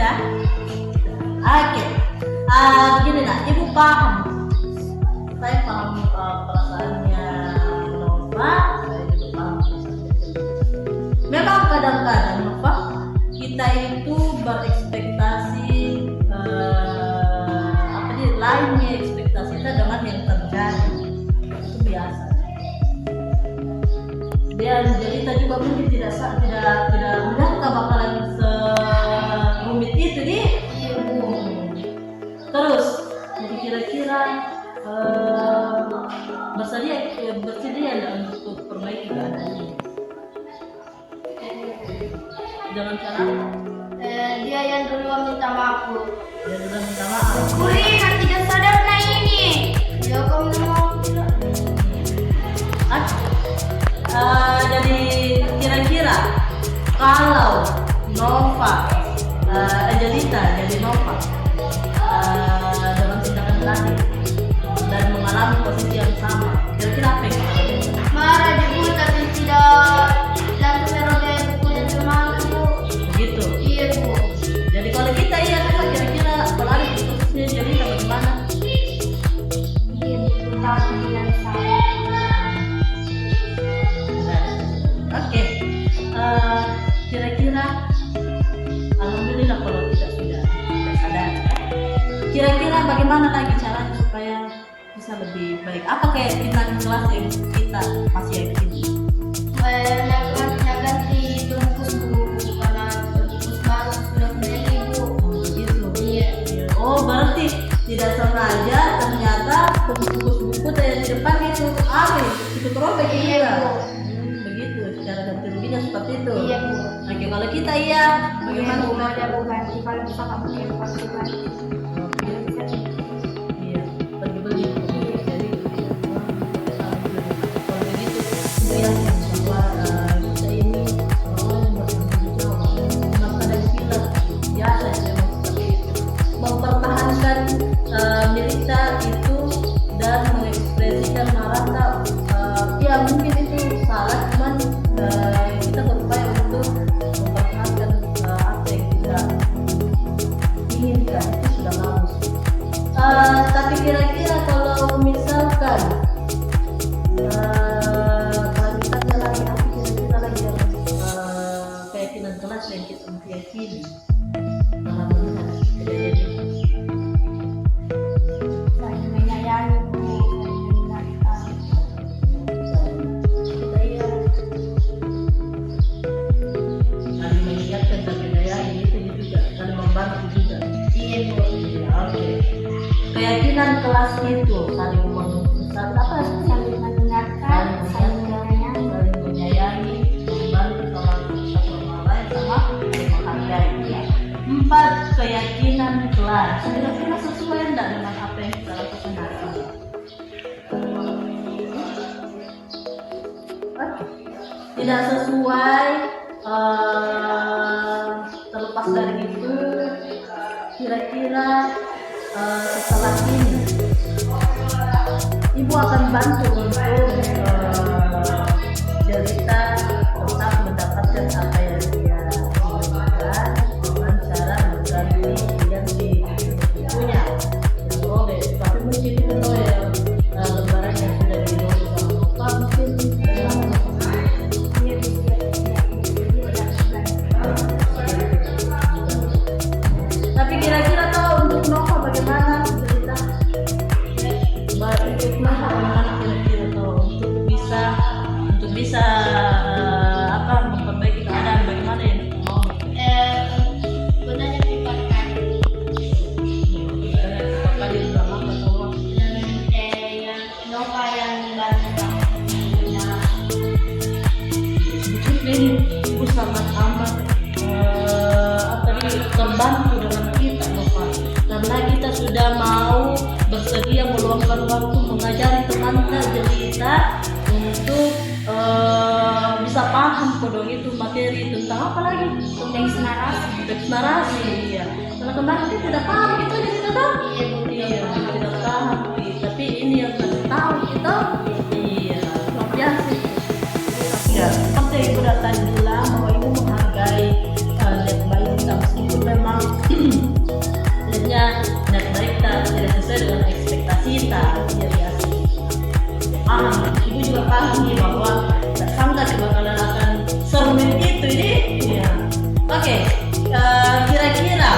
Sudah? Oke. Begini nak, ibu paham. Saya paham perasaannya Nova. Saya juga paham. Memang kadang-kadang Nova, kita itu berekspektasi lainnya ekspektasi kita dengan yang terjadi. Itu biasa. Dan kita juga mungkin tidak menyangka bakalan serumit itu di. Terus, jadi kira-kira bersedia untuk perbaiki keadaan ini. Jangan cara dia yang duluan minta maaf, Bu. dia sudah minta maaf. Kulina tidak sadar nah ini. Ya kamu mau Jadi kira-kira kalau Nova Angelita jadi Nova dengan tindakan tadi dan mengalami posisi yang sama, kira-kira apa yang akan terjadi? marah Bu, tapi tidak langsung merogoh bukunya semangat, Bu. Begitu. Iya, Bu. Jadi kalau kita Nova, kira-kira kalau ada di posisinya Angelita bagaimana? Iya, Bu. Tapi tidak salah. Oke. Kira-kira alhamdulillah kalau kita sudah sadar. Kira-kira bagaimana lagi caranya supaya bisa lebih baik? Apa kayak kita kelas yang kita masih yakin? Yang ganti bungkus, Bu, karena bungkus baru sudah punya Ibu. Gitu. Iya. Oh, berarti tidak sengaja ternyata bungkus buku yang di depan itu itu terobek Iya, juga. Bu. Begitu, secara ganti ruginya seperti itu. Iya, Bu. Oke, kalau kita bagaimana? Bu, ada Bu ganti kalau bisa kamu kirim pasti ganti. Iya, beli jadi kalau begitu dia bahwa kita ini orang yang bertanggung jawab maka dari kita biasa seperti itu mempertahankan milita itu dan mengekspresikan marata ya mungkin itu salah cuman kita berupaya untuk mempertahankan apa yang kita inginkan itu sudah bagus. Tapi kira-kira kalau misalkan kelanjutannya lagi apa kira-kira lagi yang keyakinan kelas yang kita meyakini dalam melihat kejadian ini. Saya menyayangi, Bu. Saya mengingatkan. Kita saling mengingatkan dan menyayangi itu juga saling membantu juga. Iya, Bu. Ya, oke. Keyakinan kelas itu saling Saling mendengarkan, saling menyayangi. saling menyayangi, membantu satu sama lain sama menghargai. Ya. 4 keyakinan kelas. Kira-kira sesuai enggak dengan apa yang kita lakukan hari ini? Oke. Tidak sesuai. Terlepas dari itu, kira-kira setelah ini Ibu akan bantu untuk Jelita tetap mendapatkan apa yang dia inginkan dengan cara mengganti yang punya yang robek. Tapi mungkin itu lembaran yang sudah dirobek sama Bapak mungkin tapi kira-kira tahu untuk Nova bagaimana cerita? Untuk Nova bagaimana kira-kira tahu untuk bisa memperbaiki keadaan bagaimana yang mau? Gunanya pipa kayu. Kali sudah lama semua. Yang Nova yang bantu. Ini Ibu sangat amat terbantu dengan kita Nova karena kita sudah mau bersedia meluangkan waktu mengajari teman Jelita untuk bisa paham kodong itu materi tentang apa lagi teks narasi iya karena kemarin kita tidak paham itu aja kita tahu iya tidak paham tapi ini yang kita tahu kita iya luar biasa ya seperti Ibu datang bilang bahwa Ibu menghargai lihat bayi kita meskipun memang kira-kira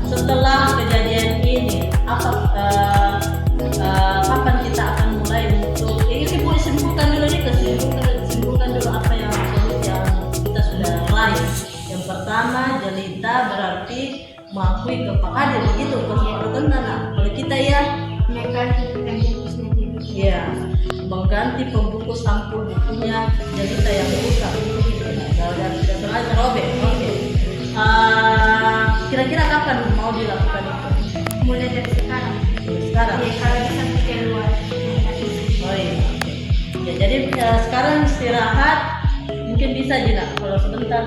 setelah kejadian ini kapan kita akan mulai untuk ini Bu simpulkan dulu nih, simpulkan dulu apa yang kita sudah mulai. Yang pertama, Jelita berarti mengakui kepakaan begitu kalau kita ya mengganti pembungkus sampul bukunya Jelita yang rusak dan sengaja robek. Oke. Kira-kira kapan mau dilakukan itu? Mulai dari sekarang. Sekarang. Ya, kalau bisa pikir luar. Oh iya. Ya, jadi sekarang istirahat mungkin bisa Jina. Kalau sebentar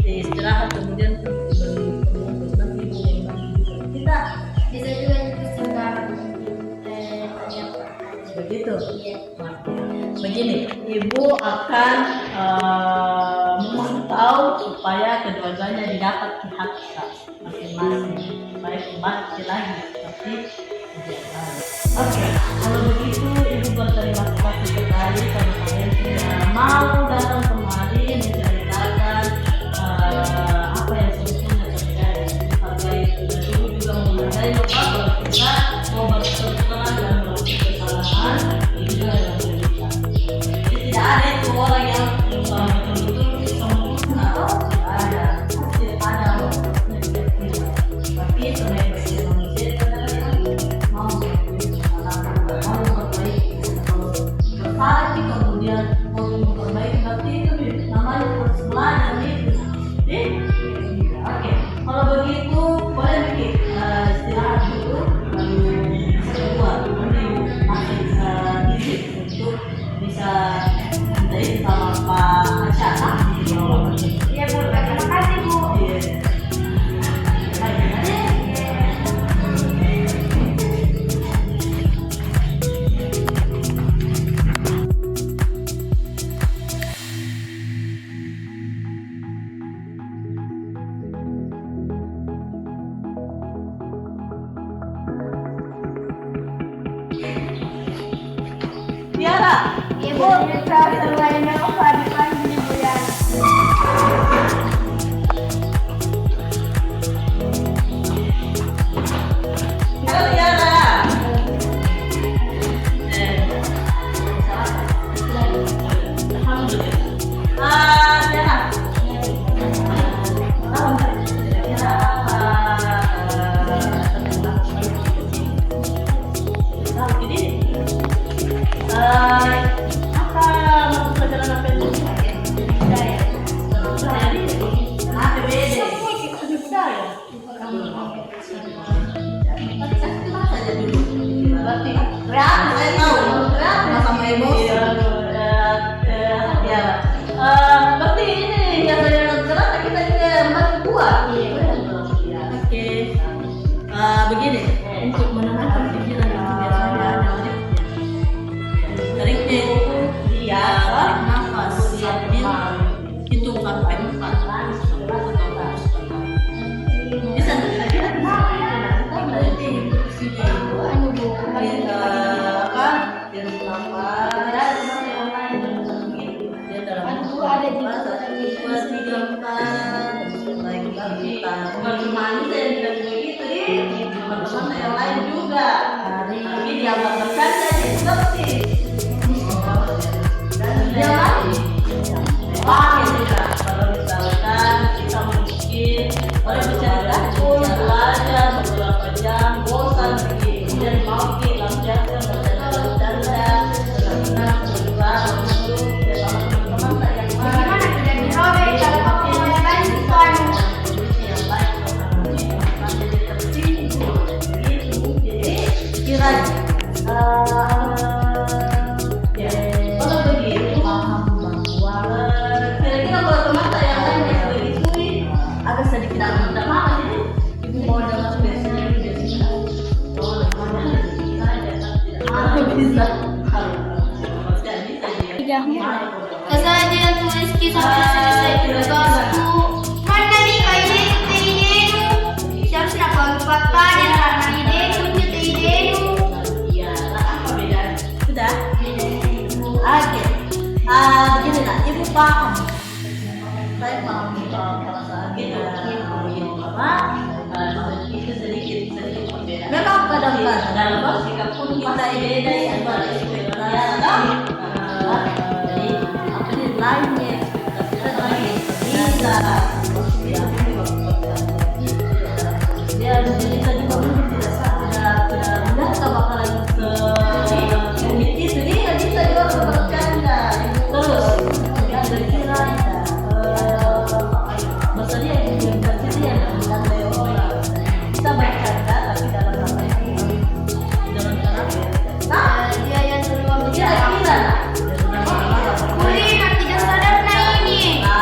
istirahat kemudian bungkus nanti kita Bisa juga sekarang. begitu. Iya. Begini, Ibu akan memantau supaya kedua-duanya didapat hak masing-masing supaya kembali lagi seperti Oke, kalau begitu Ibu berterima kasih sekali karena kalian sudah mau datang kemari menceritakan apa yang sebetulnya terjadi. Hargai sudah Ibu juga menghargai bahwa kalau kita mau bersekolah dan melakukan kesalahan itu juga yang berbeda. Jadi tidak ada itu orang yang betul-betul sempurna atau tidak ada tapi sebagai manusia mau berbaiki kemudian mau memperbaiki berarti itu namanya harus belajar itu. Oke, kalau begitu boleh bikin istirahat dulu lalu keluar nanti masih izin untuk bisa menjadi sama Pak Asyana. Iya Bu, terima kasih Bu. Tiara, Ibu, kita semuanya dipanggil Bu ya. halo Tiara. Alhamdulillah. Tiara. Apa maksud pelajaran apa yang budaya? APBD. Budaya. Berarti kreatif saya tahu. Kreatif sama emosi. Ya. Berarti ini yang saya terasa kita juga masih kuat. Oke. Begini untuk menenangkan pikiran itu biasanya ada tariknya itu tarik nafas hitung sampai 4 bisa kira-kira kenapa berarti kita hitung nafas dia dalam ada di masa 2, 3, 4 lagi kita manusia yang tidak begitu teman-teman yang lain juga tapi dianggap bercanda seperti kalau misalkan kita mungkin boleh bercerita belajar beberapa jam bosan kemudian mau lampiaskan bercanda benar-benar berubah untuk bersama teman-teman tak yang Gimana sudah dirobek kalau kamu mau bantuan? yang lain jadi tertimbul jadi kira kalau begitu paham bahwa kira-kira kalau teman saya yang lain yang begitu agak sedikit tidak apa jadi ibu mau dengar spesialnya bisa bisa Kesajian tulis kisah selesai bosku. Mana nih ide siapa siapa lupa tadi karena ide iya apa beda sudah oke begini lah ibu paham saya paham perasaan kita dalam sikap pun kita beda ya antara ekspektasi jadi apa nih lainnya kita lagi bisa dia cerita juga mungkin tidak mudah bakalan ke itu dia bisa juga bercanda terus yang berkira maksudnya yang berkira yang bercanda orang kita bercanda tapi dalam apa dalam cara Dia yang suruh kira-kira Kulina tidak sadar nah ini. Ya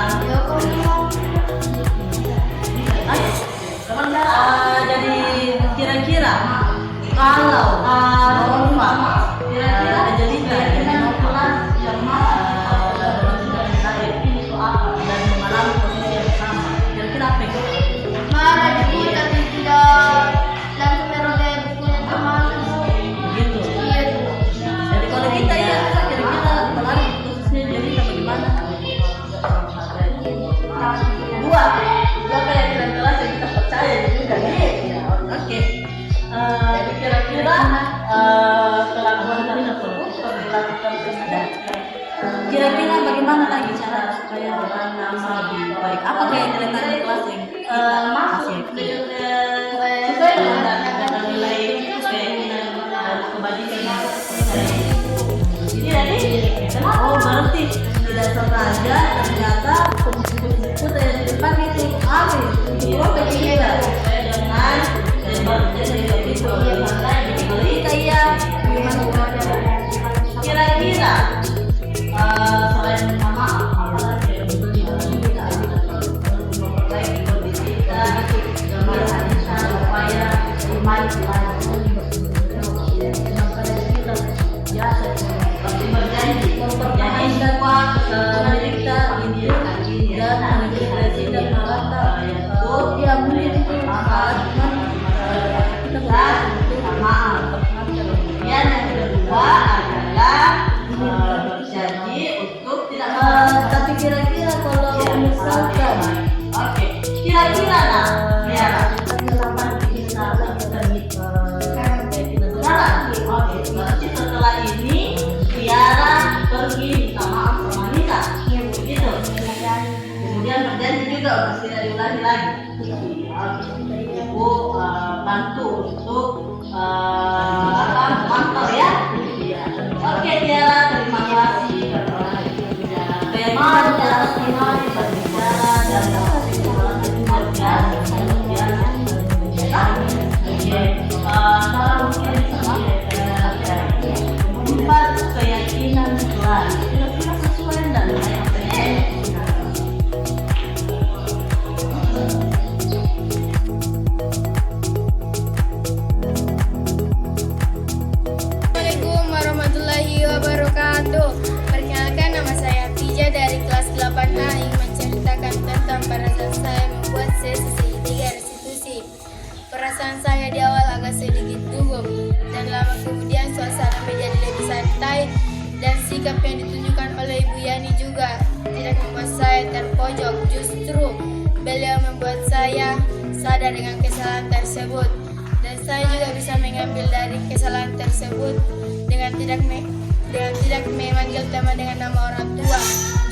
jadi kira-kira kalau Nova kira-kira jadi kelas yang ini itu apa dan mengalami posisi yang sama kira-kira apa itu? marah di buku tapi tidak langsung merobek bukunya teman. Begitu. Iya. Jadi kalau kita ya kira-kira mengalami posisinya jadi bagaimana? Dua kayak kelas yang kita percaya juga nih. Oke. Kira-kira kelakuan kalian perlakukan kesadaran. Kira-kira bagaimana lagi cara supaya orang lebih baik? Apa kayak cerita di kelas yang masuk sesuai dengan nilai keinginan dan kebajikan. Jadi kenapa? Oh berarti tidak sengaja ternyata buku-buku yang di depan itu habis. Oh begitu. Saya dengan jadi begitu. Jadi berita ya. Kira-kira selain minta maaf, apalagi yang dibeli kita memperbaiki kondisi kita, supaya baik ya seperti berjanji mempertahankan diri kita ini dan menjadi dan merata dia mungkin kita maaf. Kemudian yang kedua adalah berjanji untuk tidak tapi kira-kira kalau misalkan kira-kira nah ya berarti setelah ini Tiara pergi minta maaf sama Nita begitu kemudian berjanji juga untuk tidak diulangi lagi Ibu bantu untuk mantau ya. Oke Tiara, terima kasih. Bagaimana cara Tiara berbicara dan empat keyakinan Tuhan kira-kira sesuai dan Assalamualaikum warahmatullahi wabarakatuh. Perkenalkan nama saya Tija dari kelas 8A yang menceritakan tentang pada saat saya membuat sesi segitiga restitusi. Perasaan saya di awal agak sedikit gugup dan lama kemudian suasana menjadi lebih santai dan sikap yang ditunjukkan oleh Ibu Yani juga tidak membuat saya terpojok. Justru beliau membuat saya sadar dengan kesalahan tersebut dan saya juga bisa mengambil dari kesalahan tersebut dengan tidak memanggil teman dengan nama orang tua,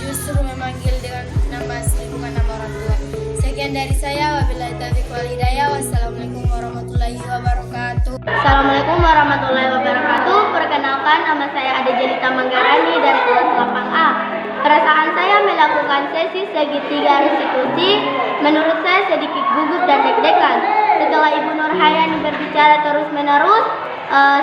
justru memanggil dengan nama asli bukan nama orang tua. Sekian dari saya, wabillahi taufiq wal hidayah. Wassalamualaikum warahmatullahi wabarakatuh. Assalamualaikum warahmatullahi wabarakatuh. Perkenalkan, nama saya Ade Jelita Manggarani dari kelas 8A. Perasaan saya melakukan sesi segitiga restitusi menurut saya sedikit gugup dan deg-degan. Setelah Ibu Nurhayani berbicara terus-menerus,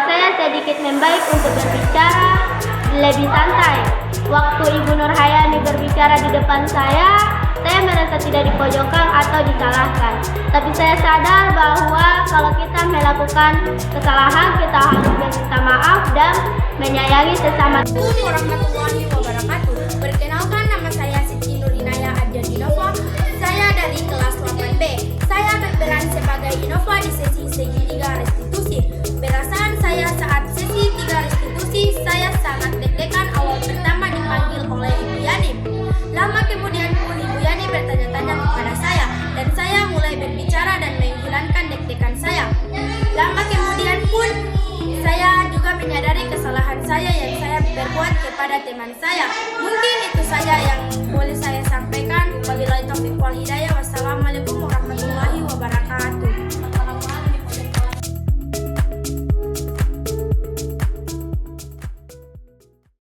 saya sedikit membaik untuk berbicara lebih santai. Waktu Ibu Nurhayani berbicara di depan saya merasa tidak dipojokkan atau disalahkan. Tapi saya sadar bahwa kalau kita melakukan kesalahan, kita harus meminta maaf dan menyayangi sesama. Assalamualaikum warahmatullahi wabarakatuh. Perkenalkan, nama saya Siti Nurinaya Adjan Innova. Saya dari kelas 8B. Saya berperan sebagai Innova di sesi segitiga restitusi. Perasaan saya saat sesi 3 restitusi, saya sangat deg-degan awal pertama dipanggil oleh Ibu Yani. Lama kemudian pun Ibu Yani bertanya-tanya kepada saya dan saya mulai berbicara dan menghilangkan deg-degan saya. Lama kemudian pun saya yang saya berbuat kepada teman saya. Mungkin itu saja yang boleh saya